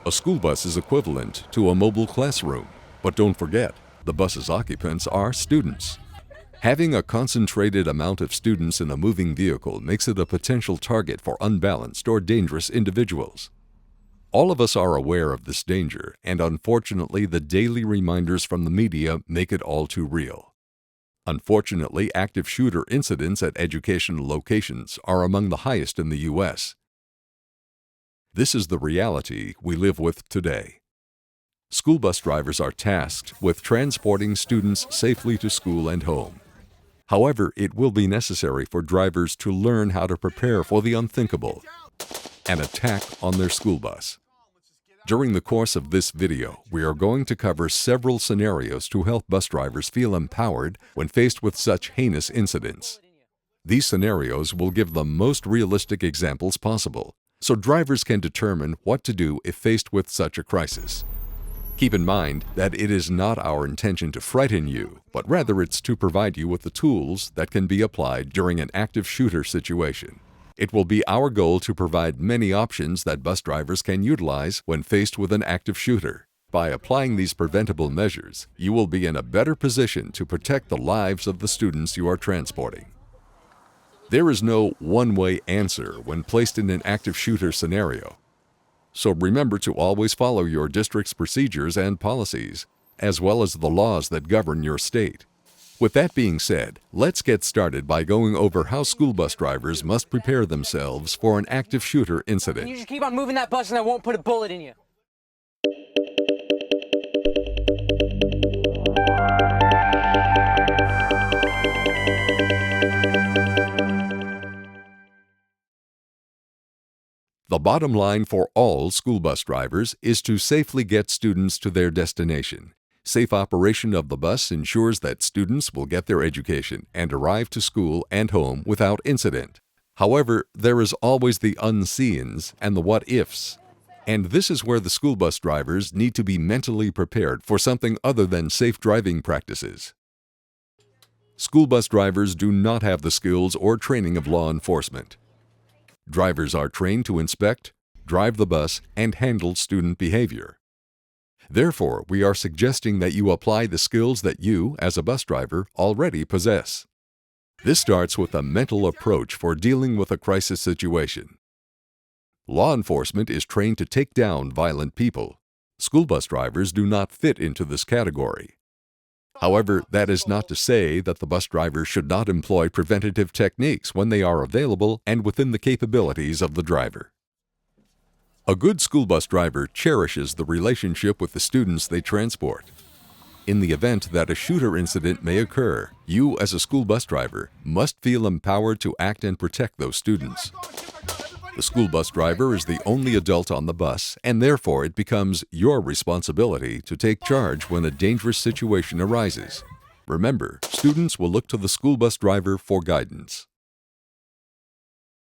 A school bus is equivalent to a mobile classroom, but don't forget, the bus's occupants are students. Having a concentrated amount of students in a moving vehicle makes it a potential target for unbalanced or dangerous individuals. All of us are aware of this danger, and unfortunately, the daily reminders from the media make it all too real. Unfortunately, active shooter incidents at educational locations are among the highest in the U.S. This is the reality we live with today. School bus drivers are tasked with transporting students safely to school and home. However, it will be necessary for drivers to learn how to prepare for the unthinkable, an attack on their school bus. During the course of this video, we are going to cover several scenarios to help bus drivers feel empowered when faced with such heinous incidents. These scenarios will give the most realistic examples possible, so drivers can determine what to do if faced with such a crisis. Keep in mind that it is not our intention to frighten you, but rather it's to provide you with the tools that can be applied during an active shooter situation. It will be our goal to provide many options that bus drivers can utilize when faced with an active shooter. By applying these preventable measures, you will be in a better position to protect the lives of the students you are transporting. There is no one-way answer when placed in an active shooter scenario. So remember to always follow your district's procedures and policies, as well as the laws that govern your state. With that being said, let's get started by going over how school bus drivers must prepare themselves for an active shooter incident. You just keep on moving that bus and I won't put a bullet in you. The bottom line for all school bus drivers is to safely get students to their destination. Safe operation of the bus ensures that students will get their education and arrive to school and home without incident. However, there is always the unseens and the what-ifs. And this is where the school bus drivers need to be mentally prepared for something other than safe driving practices. School bus drivers do not have the skills or training of law enforcement. Drivers are trained to inspect, drive the bus, and handle student behavior. Therefore, we are suggesting that you apply the skills that you, as a bus driver, already possess. This starts with a mental approach for dealing with a crisis situation. Law enforcement is trained to take down violent people. School bus drivers do not fit into this category. However, that is not to say that the bus driver should not employ preventative techniques when they are available and within the capabilities of the driver. A good school bus driver cherishes the relationship with the students they transport. In the event that a shooter incident may occur, you as a school bus driver must feel empowered to act and protect those students. The school bus driver is the only adult on the bus, and therefore it becomes your responsibility to take charge when a dangerous situation arises. Remember, students will look to the school bus driver for guidance.